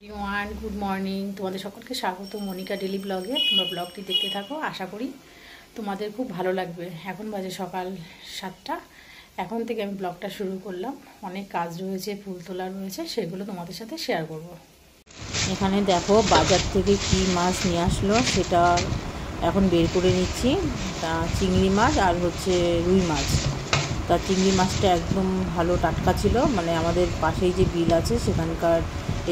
Everyone good morning. তোমাদের সকলকে স্বাগত মনিকা ডেলি ব্লগে। তোমরা ব্লগটি দেখতে থাকো, আশা করি তোমাদের খুব ভালো লাগবে। এখন বাজে সকাল 7টা। এখন থেকে আমি ব্লগটা শুরু করলাম। অনেক কাজ রয়েছে, ফুল তোলা রয়েছে, সেগুলো তোমাদের সাথে শেয়ার করব। এখানে দেখো বাজার থেকে কি মাছ নিয়ে আসলো সেটা এখন বের করে নিচ্ছি। তা চিংড়ি মাছ আর হচ্ছে রুই মাছ। তা চিংড়ি মাছটা একদম ভালো টাটকা ছিল, মানে আমাদের পাশেই যে বিল আছে সেখানকার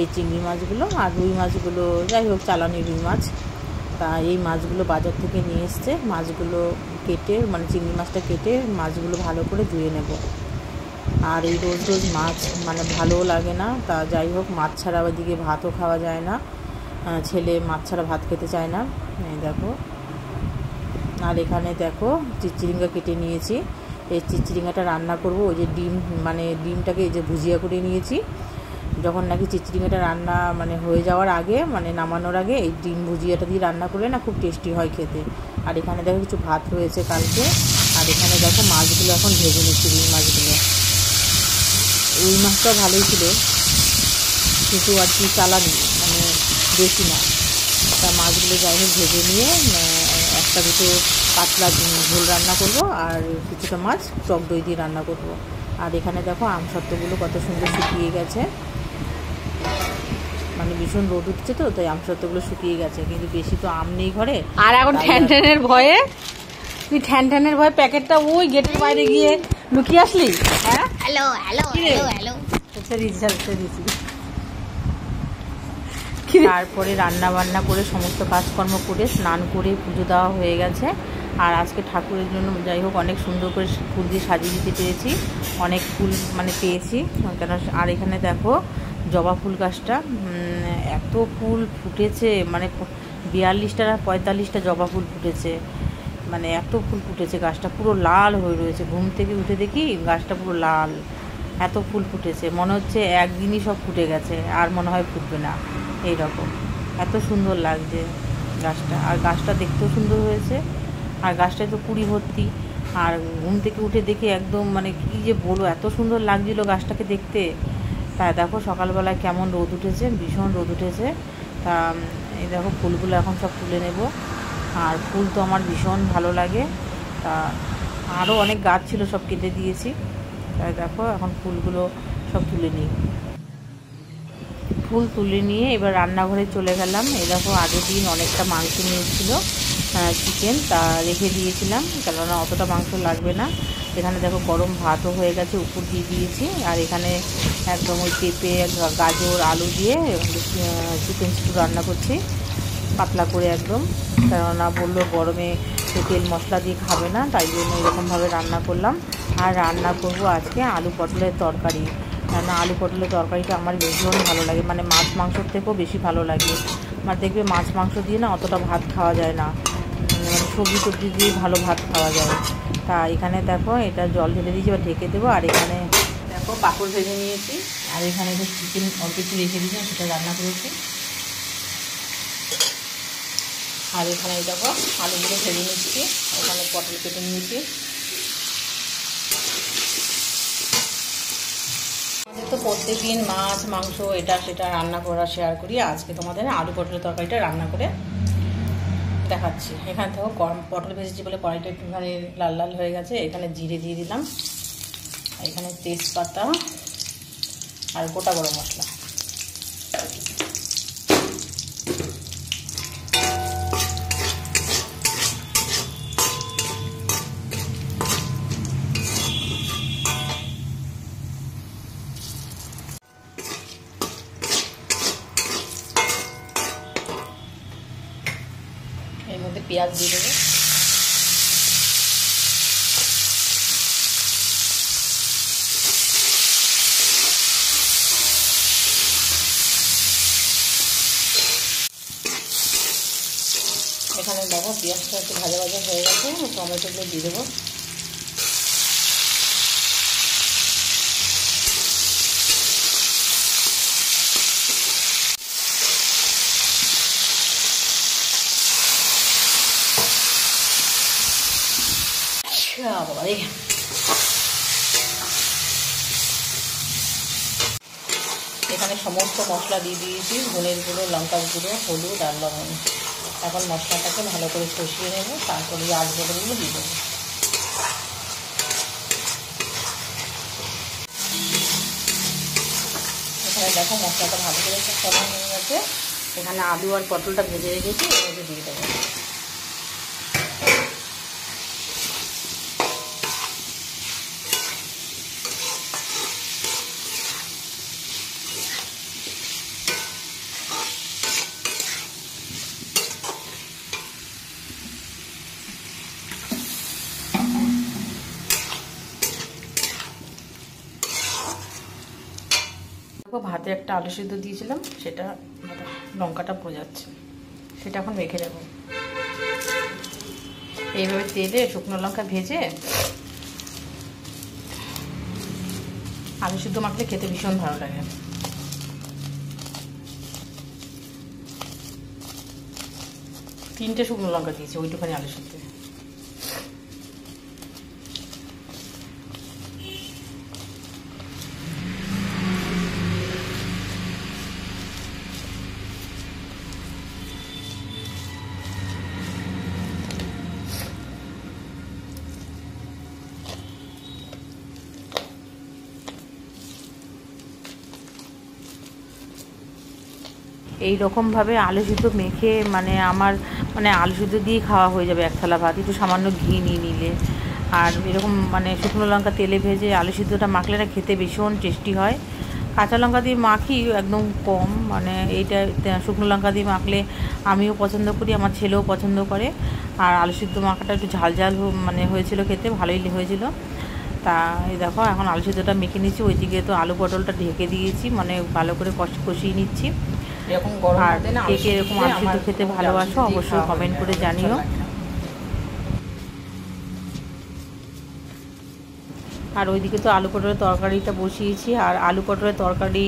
এই চিংড়ি মাছগুলো। আর রুই মাছগুলো যাই হোক চালানি রুই মাছ। তা এই মাছগুলো বাজার থেকে নিয়ে এসছে। মাছগুলো কেটে, মানে চিংড়ি মাছটা কেটে মাছগুলো ভালো করে ধুয়ে নেব। আর এই রোজ রোজ মাছ মানে ভালোও লাগে না। তা যাই হোক, মাছ ছাড়া ওদিকে ভাতও খাওয়া যায় না, ছেলে মাছ ছাড়া ভাত খেতে চায় না। এই দেখো, আর এখানে দেখো চিচিঙ্গা কেটে নিয়েছি। এই চিচিঙ্গাটা রান্না করব। ওই যে ডিম, মানে ডিমটাকে এই যে ভুজিয়া করে নিয়েছি। যখন নাকি চিচিঙ্গাটা রান্না মানে হয়ে যাওয়ার আগে, মানে নামানোর আগে এই ডিম ভুজিয়াটা দিয়ে রান্না করলে না খুব টেস্টি হয় খেতে। আর এখানে দেখো কিছু ভাত রয়েছে কালকে। আর এখানে দেখো মাছগুলো এখন ভেজে নিচ্ছি, রুই মাছগুলো। রুই মাছটাও ভালোই ছিল, কিন্তু আর কি চালানি, মানে বেশি না। তা মাছগুলো যাই হোক ভেজে নিয়ে একটা দুটো পাতলা ঝোল রান্না করব, আর কিছুটা মাছ টক দই দিয়ে রান্না করব। আর এখানে দেখো আমসত্ত্বগুলো কত সুন্দর শুকিয়ে গেছে, মানে ভীষণ রোদ উঠছে তো, তাই আমসত্ত্বগুলো শুকিয়ে গেছে। কিন্তু বেশি তো আম নেই ঘরে। আর এখন ঠ্যান ভয়ে তুই ঠ্যান ভয়ে প্যাকেটটা ওই গেটের বাইরে গিয়ে লুকিয়ে আসলি। হ্যাঁ, হ্যালো হ্যালো হ্যালো হ্যালো। তারপরে রান্না বান্না করে সমস্ত কাজকর্ম করে স্নান করে পুজো দেওয়া হয়ে গেছে। আর আজকে ঠাকুরের জন্য যাই হোক অনেক সুন্দর করে ফুল দিয়ে সাজিয়ে দিতে পেরেছি, অনেক ফুল মানে পেয়েছি কেন। আর এখানে দেখো জবা ফুল গাছটা এত ফুল ফুটেছে, মানে 42টা না 45টা জবা ফুল ফুটেছে, মানে এত ফুল ফুটেছে। গাছটা পুরো লাল হয়ে রয়েছে। ঘুম থেকে উঠে দেখি গাছটা পুরো লাল, এত ফুল ফুটেছে। মনে হচ্ছে একদিনই সব ফুটে গেছে, আর মনে হয় ফুটবে না, এই রকম। এত সুন্দর লাগছে গাছটা, আর গাছটা দেখতেও সুন্দর হয়েছে। আর গাছটায় তো কুড়ি ভর্তি। আর ঘুম থেকে উঠে দেখি একদম, মানে কী যে বলবো, এত সুন্দর লাগছিল গাছটাকে দেখতে। তা দেখো সকালবেলায় কেমন রোদ উঠেছে, ভীষণ রোদ উঠেছে। তা এই দেখো ফুলগুলো এখন সব তুলে নেব। আর ফুল তো আমার ভীষণ ভালো লাগে। তা আরও অনেক গাছ ছিল, সব কেটে দিয়েছি। তাই দেখো এখন ফুলগুলো সব তুলে নিই। ফুল তুলে নিয়ে এবার রান্নাঘরে চলে গেলাম। এই দেখো আগের দিন অনেকটা মাংস নিয়েছিল, চিকেন, তা রেখে দিয়েছিলাম, কেননা অতটা মাংস লাগবে না। এখানে দেখো গরম ভাতও হয়ে গেছে, উপর দিয়ে দিয়েছি। আর এখানে একদম ওই পেঁপে গাজর আলু দিয়ে চিকেন স্টু রান্না করছি, পাতলা করে একদম। কেননা বললো গরমে তেল মশলা দিয়ে খাবে না, তাই জন্য এরকমভাবে রান্না করলাম। আর রান্না করব আজকে আলু পটলের তরকারি। কেননা আলু পটলের তরকারিটা আমার ভীষণ ভালো লাগে, মানে মাছ মাংসর থেকেও বেশি ভালো লাগে। আমার দেখবে মাছ মাংস দিয়ে না অতটা ভাত খাওয়া যায় না, মানে সবজি টবজি দিয়ে ভালো ভাত খাওয়া যায়। তা এখানে দেখো এটা জল ঢেলে দিয়েছি, এবার ঢেকে দেবো। আর এখানে দেখো পাঁপড় ভেজে নিয়েছি। আর এখানে যে চিকেন অল্প একটু রেখে দিয়েছি, সেটা রান্না করেছি। আর এখানে দেখো আলুগুলো ভেজে নিচ্ছি, ওখানে পটল কেটে নিয়েছি। আমাদের তো প্রত্যেক দিন মাছ মাংস এটা সেটা রান্না করা শেয়ার করি। আজকে তোমাদের আলু পটলের তরকারিটা রান্না করে দেখাচ্ছি। এখানে দেখো পটল ভেজেছি বলে কড়াইটা একটুখানি লাল লাল হয়ে গেছে। এখানে জিরে দিয়ে দিলাম, এখানে তেজপাতা আর গোটা গরম মশলা। এর মধ্যে পেঁয়াজ দিয়ে দেবো। এখানে দেখো পেঁয়াজটা একটু ভাজা ভাজা হয়ে গেছে, টমেটোগুলো দিয়ে দেবো। বাবা এখানে সমস্ত মশলা দিয়ে দিয়েছি, ধনের গুঁড়ো, লঙ্কার গুঁড়ো, হলুদ আর লবণ। এখন মশলাটাকে ভালো করে কষিয়ে নেব, তারপরে এই আলু পটলগুলো দিয়ে দেবো। এখানে দেখো মশলাটা ভালো করে কষানো হয়ে গেছে। এখানে আলু আর পটলটা ভেজে রেখেছি, এর মধ্যে দিয়ে দেবো। ভাতে একটা আলু সিদ্ধ দিয়েছিলাম, সেটা লঙ্কাটা বোঝাচ্ছে, সেটা এখন মেখে দেবো। এইভাবে তেলে শুকনো লঙ্কা ভেজে আলু সিদ্ধ মাখলে খেতে ভীষণ ভালো লাগে। তিনটে শুকনো লঙ্কা দিয়েছি ওইটুখানি আলু সিদ্ধ। এই রকমভাবে আলু সিদ্ধ মেখে আমার আলু সিদ্ধ দিয়ে খাওয়া হয়ে যাবে এক থালা ভাত, একটু সামান্য ঘি নিয়ে নিলে। আর এরকম শুকনো লঙ্কা তেলে ভেজে আলু সিদ্ধটা মাখলে না খেতে ভীষণ টেস্টি হয়। কাঁচা লঙ্কা দিয়ে মাখি একদম কম, এইটা শুকনো লঙ্কা দিয়ে মাখলে আমিও পছন্দ করি, আমার ছেলেও পছন্দ করে। আর আলু সিদ্ধ মাখাটা একটু ঝাল ঝাল হয়েছিল, খেতে ভালোই হয়েছিল। তা এই দেখো এখন আলু সিদ্ধটা মেখে নিচ্ছি, ওইদিকে তো আলু পটলটা ঢেকে দিয়েছি, ভালো করে কষিয়ে নিচ্ছি। আর কে কে এরকম আলু সিদ্ধ খেতে ভালোবাসো অবশ্যই কমেন্ট করে জানিও। আর ওইদিকে তো আলু পটলের তরকারিটা বসিয়েছি। আর আলু পটলের তরকারি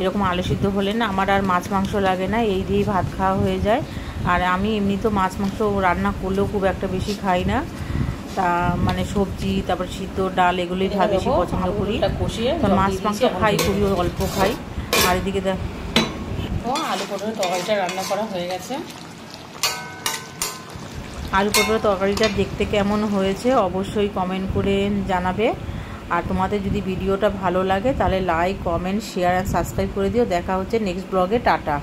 এরকম আলু সিদ্ধ হলে না আমার আর মাছ মাংস লাগে না, এই দিয়েই ভাত খাওয়া হয়ে যায়। আর আমি এমনি তো মাছ মাংস রান্না করলেও খুব একটা বেশি খাই না, তা সবজি তারপর সিদ্ধ ডাল এগুলোই বেশি পছন্দ করি। মাছ মাংস খাই, খুবই অল্প খাই। আর এদিকে দেখো আলু পটলের তরকারিটা রান্না করা হয়ে গেছে। আলু পটলের তরকারিটা দেখতে কেমন হয়েছে অবশ্যই কমেন্ট করে জানাবে। আর তোমাদের যদি ভিডিওটা ভালো লাগে তাহলে লাইক, কমেন্ট, শেয়ার আর সাবস্ক্রাইব করে দিও। দেখা হচ্ছে নেক্সট ব্লগে। টাটা।